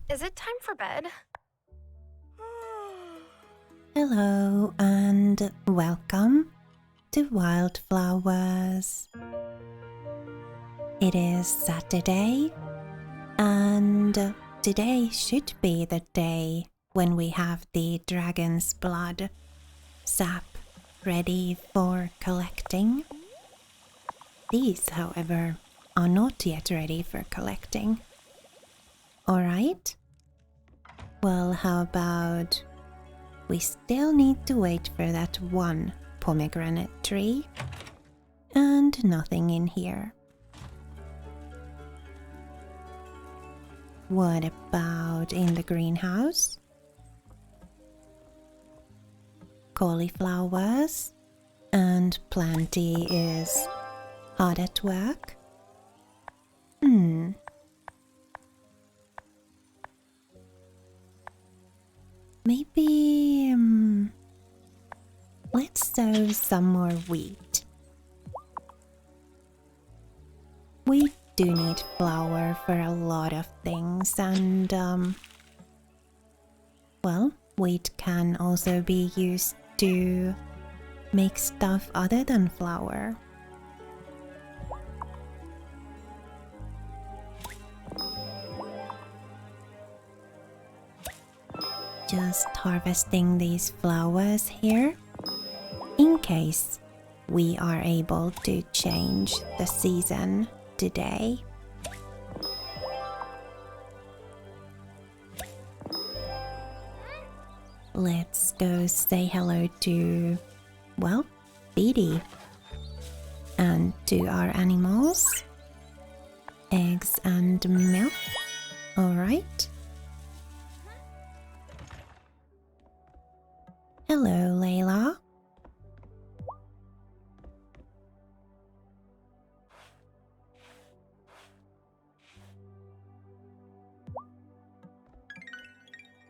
Is it time for bed? Hello and welcome to Wildflowers. It is Saturday and today should be the day when we have the dragon's blood sap ready for collecting. These, however, are not yet ready for collecting. Alright? Well, how about we still need to wait for that one pomegranate tree and nothing in here. What about in the greenhouse? Cauliflowers and Planty is hard at work. Maybe let's sow some more wheat. We do need flour for a lot of things and well, wheat can also be used to make stuff other than flour. Just harvesting these flowers here in case we are able to change the season today. Let's go say hello to, well, Beady and to our animals. Eggs and milk. Alright. Hello, Layla.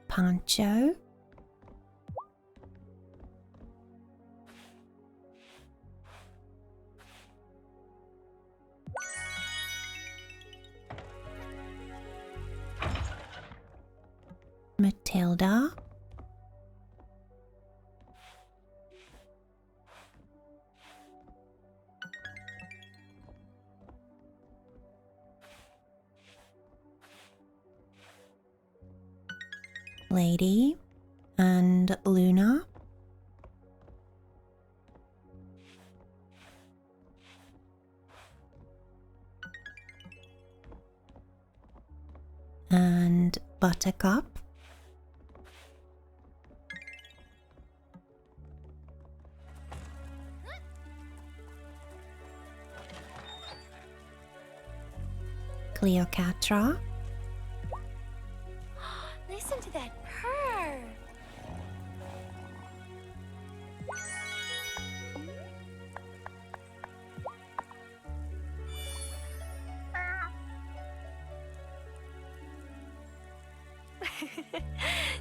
Pancho. Matilda. Lady and Luna. And Buttercup. Cleopatra. Listen to that purr.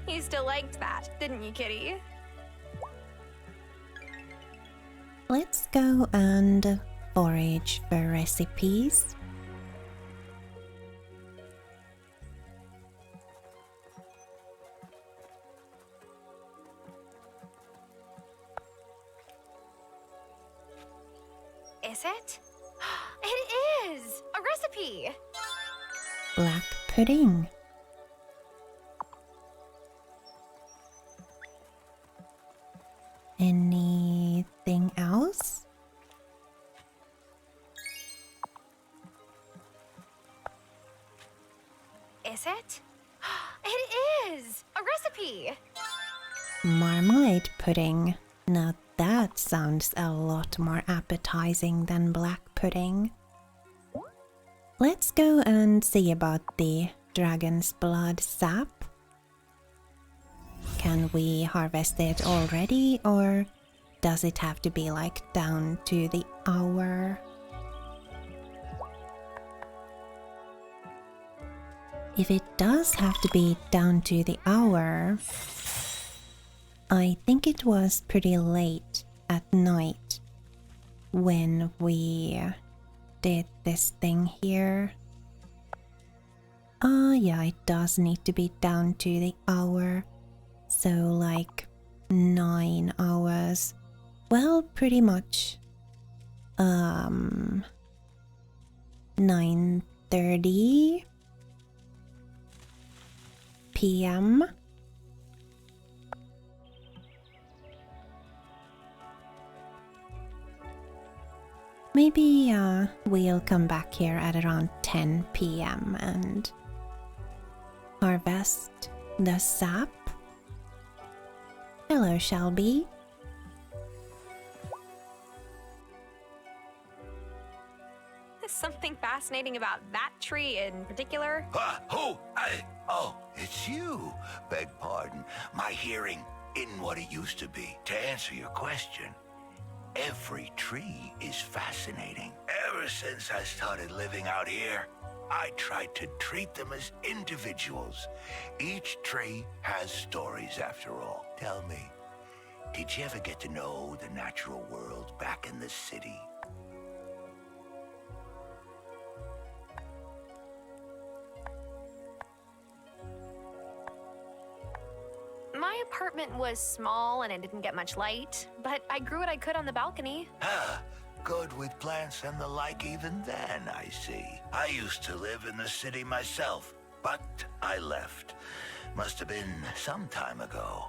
You still liked that, didn't you, kitty? Let's go and forage for recipes. Is it? It is! A recipe! Black pudding. Anything else? Is it? It is! A recipe! Marmalade pudding. Now that sounds a lot more appetizing than black pudding. Let's go and see about the dragon's blood sap. Can we harvest it already, or does it have to be like down to the hour? If it does have to be down to the hour, I think it was pretty late at night when we did this thing here. Yeah, it does need to be down to the hour. So, like 9 hours. Well, pretty much. 9:30 p.m. Maybe we'll come back here at around 10 p.m. and harvest the sap. Hello, Shelby. There's something fascinating about that tree in particular. Oh, it's you. Beg pardon. My hearing isn't what it used to be. To answer your question, every tree is fascinating. Ever since I started living out here, I tried to treat them as individuals. Each tree has stories after all. Tell me, did you ever get to know the natural world back in the city? My apartment was small and it didn't get much light, but I grew what I could on the balcony. Ah, good with plants and the like even then, I see. I used to live in the city myself, but I left. Must have been some time ago.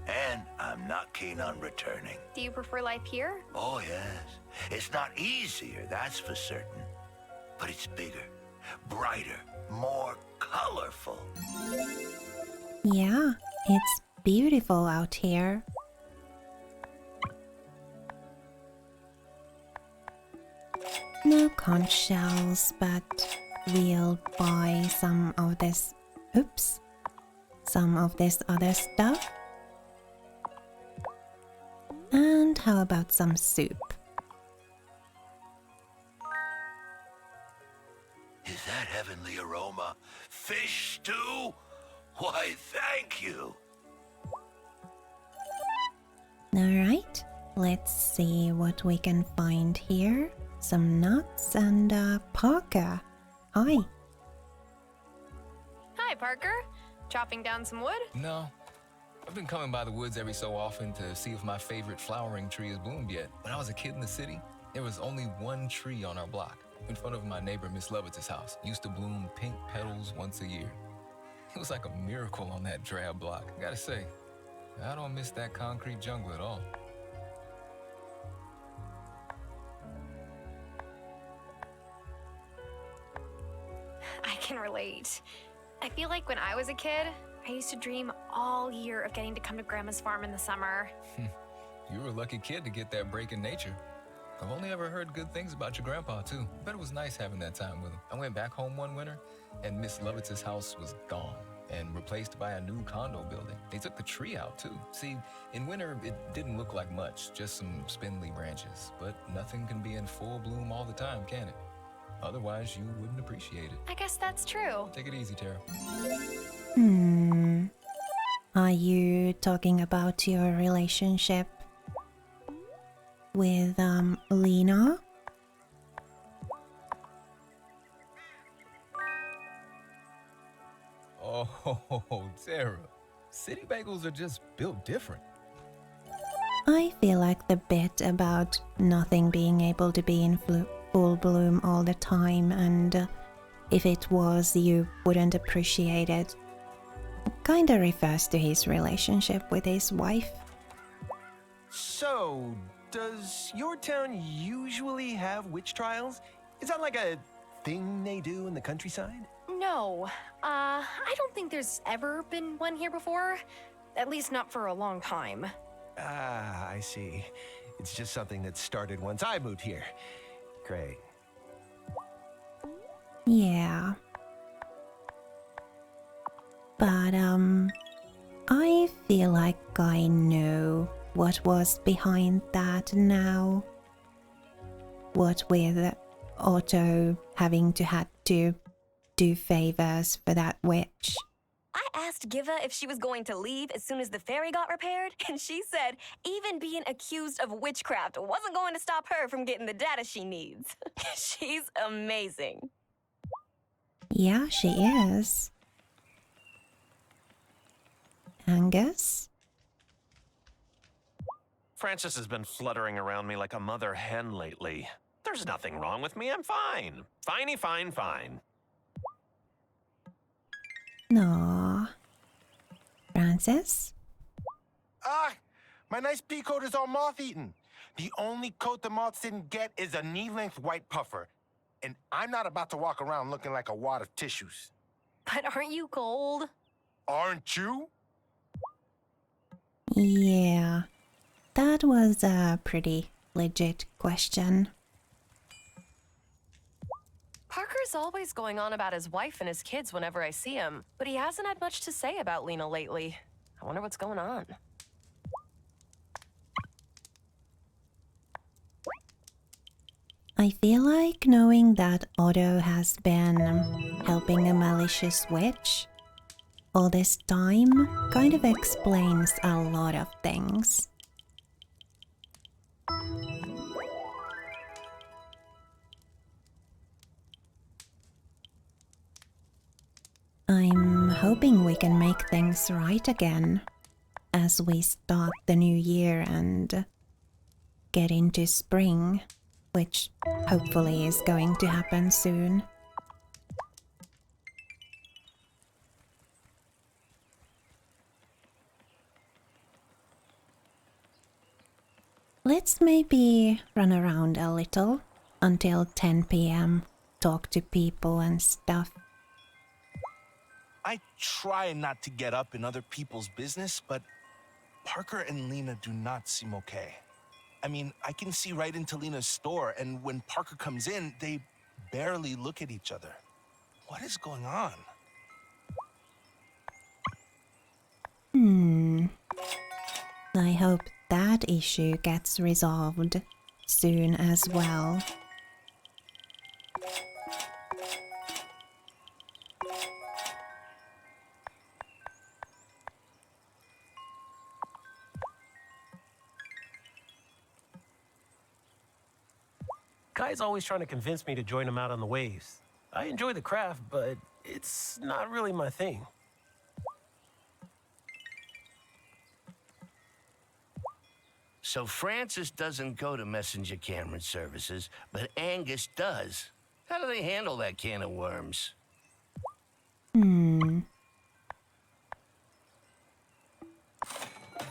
And I'm not keen on returning. Do you prefer life here? Oh, yes. It's not easier, that's for certain. But it's bigger, brighter, more colorful. Yeah, it's beautiful out here. No conch shells, but we'll buy some of this. Oops. Some of this other stuff. And how about some soup? Is that heavenly aroma fish stew? Why, thank you. Alright, let's see what we can find here. Some nuts and Parker. Hi. Hi, Parker. Chopping down some wood? No. I've been coming by the woods every so often to see if my favorite flowering tree has bloomed yet. When I was a kid in the city, there was only one tree on our block, in front of my neighbor Miss Lovett's house. It used to bloom pink petals once a year. It was like a miracle on that drab block. I gotta say, I don't miss that concrete jungle at all. I can relate. I feel like when I was a kid, I used to dream all year of getting to come to Grandma's farm in the summer. You were a lucky kid to get that break in nature. I've only ever heard good things about your grandpa, too. I bet it was nice having that time with him. I went back home one winter, and Miss Lovett's house was gone and replaced by a new condo building. They took the tree out, too. See, in winter, it didn't look like much, just some spindly branches. But nothing can be in full bloom all the time, can it? Otherwise, you wouldn't appreciate it. I guess that's true. Take it easy, Tara. Are you talking about your relationship with Lena? Oh, Tara. City bagels are just built different. I feel like the bit about nothing being able to be in full bloom all the time, and if it was, you wouldn't appreciate it, kinda refers to his relationship with his wife. So, does your town usually have witch trials? Is that like a thing they do in the countryside? No, I don't think there's ever been one here before. At least not for a long time. Ah, I see. It's just something that started once I moved here. Great. Yeah. But, I feel like I know what was behind that now. What with Otto having to had to do favors for that witch. I asked Giva if she was going to leave as soon as the ferry got repaired, and she said even being accused of witchcraft wasn't going to stop her from getting the data she needs. She's amazing. Yeah, she is. Angus? Frances has been fluttering around me like a mother hen lately. There's nothing wrong with me. I'm fine. Finey, fine, fine. No. Francis? Ah, my nice pea coat is all moth-eaten. The only coat the moths didn't get is a knee-length white puffer. And I'm not about to walk around looking like a wad of tissues. But aren't you cold? Aren't you? Yeah, that was a pretty legit question. Parker's always going on about his wife and his kids whenever I see him, but he hasn't had much to say about Lena lately. I wonder what's going on. I feel like knowing that Otto has been helping a malicious witch all this time kind of explains a lot of things. I'm hoping we can make things right again as we start the new year and get into spring, which hopefully is going to happen soon. Let's maybe run around a little until 10 p.m., talk to people and stuff. I try not to get up in other people's business, but Parker and Lena do not seem okay. I mean, I can see right into Lena's store, and when Parker comes in, they barely look at each other. What is going on? I hope that issue gets resolved soon as well. Guy's always trying to convince me to join him out on the waves. I enjoy the craft, but it's not really my thing. So Francis doesn't go to messenger Cameron services, but Angus does. How do they handle that can of worms?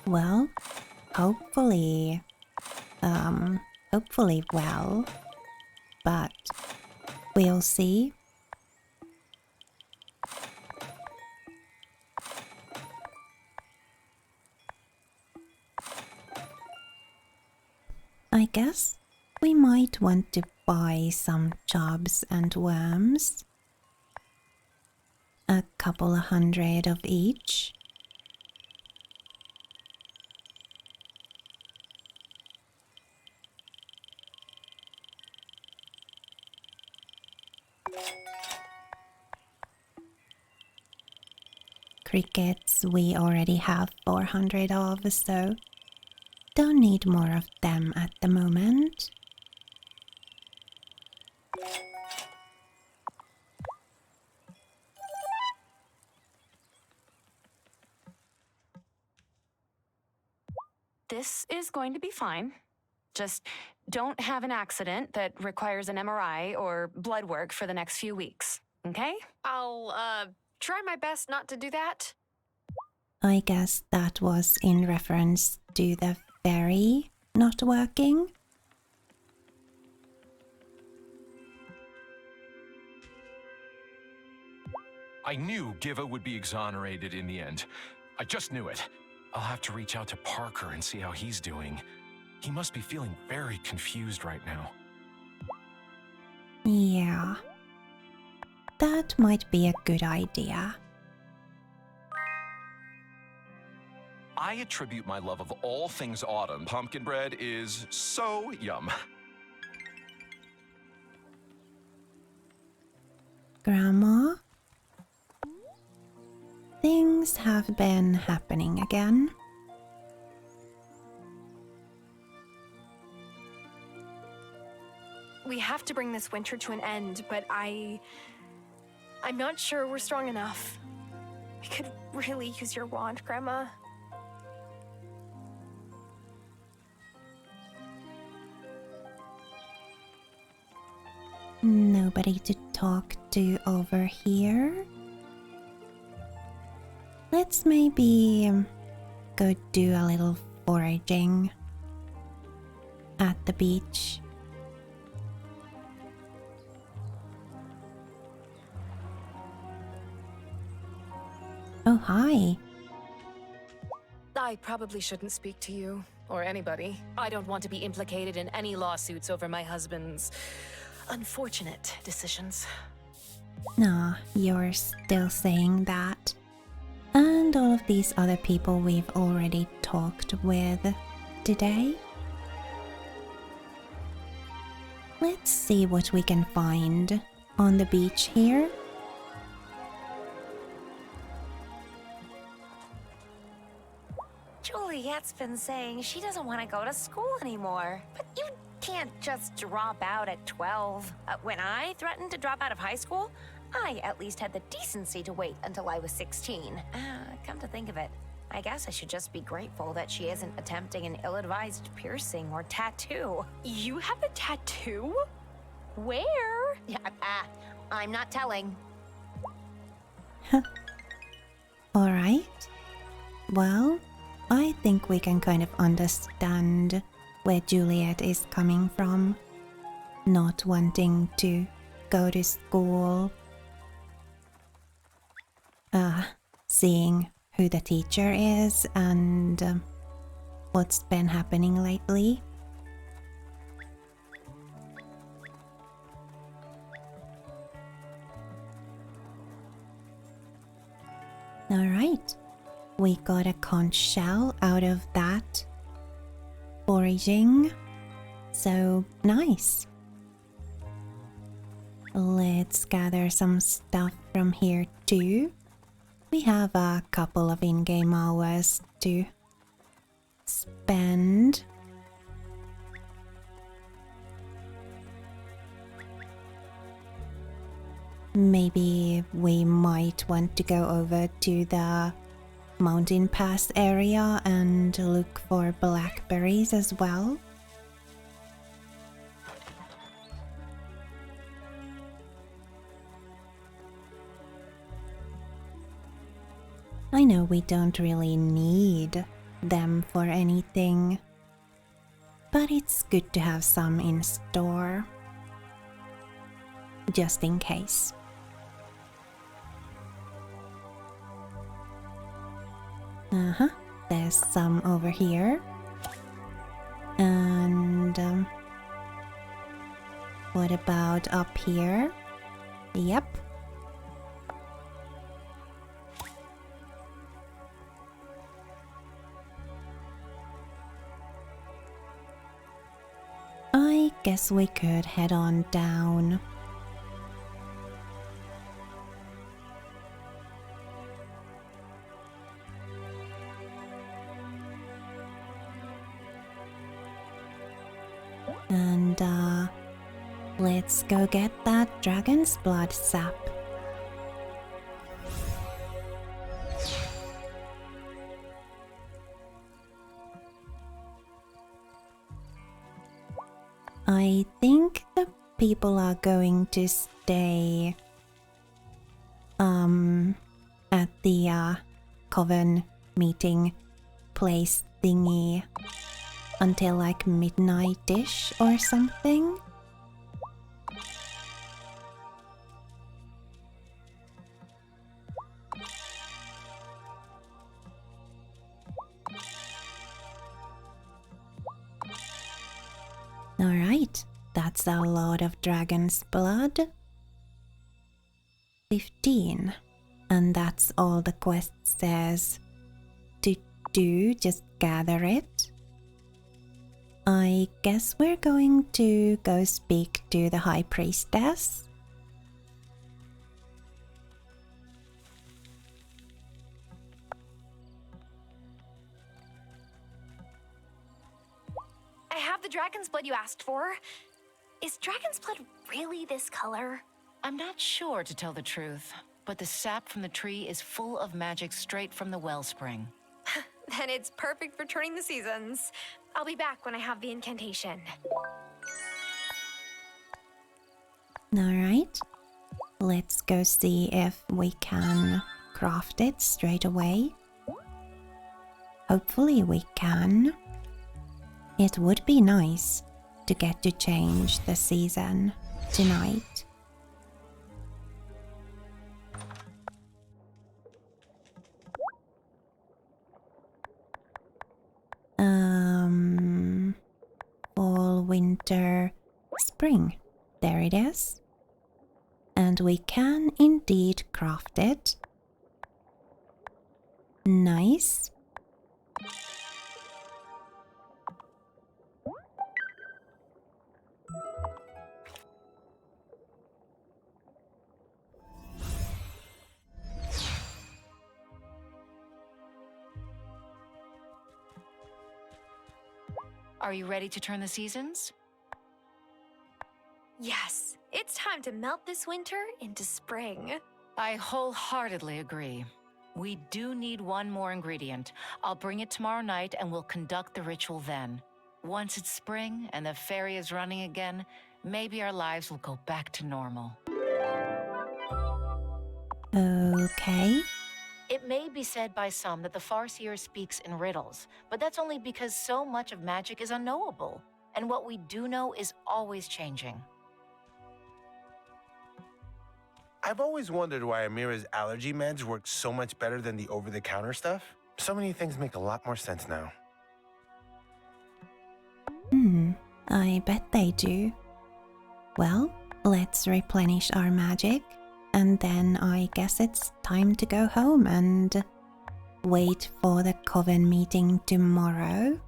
Well, hopefully well, but we'll see. I guess we might want to buy some chubs and worms. A couple of 100 of each. Crickets we already have 400 of, so don't need more of them at the moment. This is going to be fine. Just don't have an accident that requires an MRI or blood work for the next few weeks, okay? I'll, try my best not to do that. I guess that was in reference to the ferry not working. I knew Giva would be exonerated in the end. I just knew it. I'll have to reach out to Parker and see how he's doing. He must be feeling very confused right now. Yeah, that might be a good idea. I attribute my love of all things autumn. Pumpkin bread is so yum. Grandma? Things have been happening again. We have to bring this winter to an end, but I I'm not sure we're strong enough. I could really use your wand, Grandma. Nobody to talk to over here. Let's maybe go do a little foraging at the beach. Oh, hi. I probably shouldn't speak to you, or anybody. I don't want to be implicated in any lawsuits over my husband's unfortunate decisions. Nah, you're still saying that. And all of these other people we've already talked with today. Let's see what we can find on the beach here. Juliet's been saying she doesn't want to go to school anymore. But you can't just drop out at 12. When I threatened to drop out of high school, I at least had the decency to wait until I was 16. Come to think of it, I guess I should just be grateful that she isn't attempting an ill-advised piercing or tattoo. You have a tattoo? Where? Yeah, I'm not telling. Alright. Well, I think we can kind of understand where Juliet is coming from. Not wanting to go to school. Seeing who the teacher is and what's been happening lately. Alright, we got a conch shell out of that foraging, so nice. Let's gather some stuff from here too. We have a couple of in-game hours to spend. Maybe we might want to go over to the mountain pass area and look for blackberries as well. I know we don't really need them for anything, but it's good to have some in store, just in case. There's some over here. And what about up here? Yep. I guess we could head on down. And let's go get that dragon's blood sap. I think the people are going to stay at the coven meeting place thingy until like midnight-ish or something. Alright, that's a lot of dragon's blood. 15. And that's all the quest says to do, just gather it. I guess we're going to go speak to the High Priestess. I have the dragon's blood you asked for. Is dragon's blood really this color? I'm not sure, to tell the truth, but the sap from the tree is full of magic straight from the wellspring. Then it's perfect for turning the seasons. I'll be back when I have the incantation. Alright, let's go see if we can craft it straight away. Hopefully we can. It would be nice to get to change the season tonight. Fall, winter, spring. There it is. And we can indeed craft it. Nice. Are you ready to turn the seasons? Yes, it's time to melt this winter into spring. I wholeheartedly agree. We do need one more ingredient. I'll bring it tomorrow night and we'll conduct the ritual then. Once it's spring and the fairy is running again, maybe our lives will go back to normal. Okay. It may be said by some that the Farseer speaks in riddles, but that's only because so much of magic is unknowable, and what we do know is always changing. I've always wondered why Amira's allergy meds work so much better than the over-the-counter stuff. So many things make a lot more sense now. I bet they do. Well, let's replenish our magic, and then I guess it's time to go home and wait for the coven meeting tomorrow.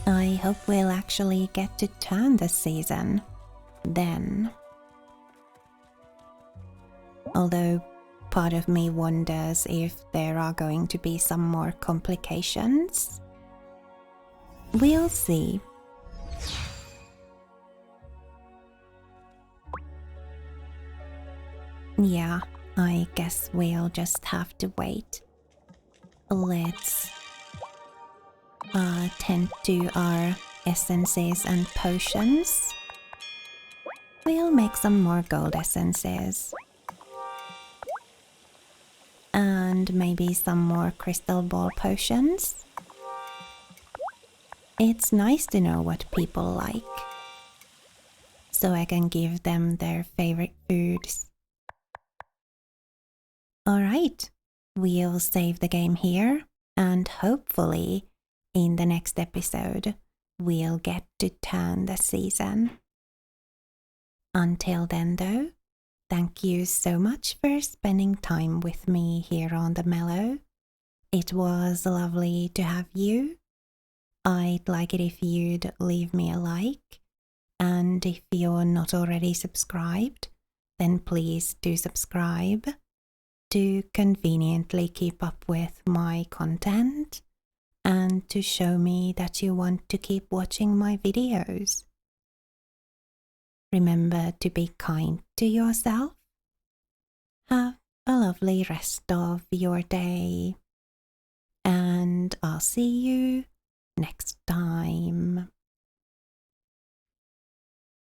I hope we'll actually get to turn the season then. Although part of me wonders if there are going to be some more complications. We'll see. Yeah, I guess we'll just have to wait. Let's tend to our essences and potions. We'll make some more gold essences. And maybe some more crystal ball potions. It's nice to know what people like, so I can give them their favorite foods. Alright, we'll save the game here, and hopefully in the next episode we'll get to turn the season. Until then though, thank you so much for spending time with me here on the Mellow. It was lovely to have you. I'd like it if you'd leave me a like, and if you're not already subscribed, then please do subscribe to conveniently keep up with my content and to show me that you want to keep watching my videos. Remember to be kind to yourself. Have a lovely rest of your day, and I'll see you next time.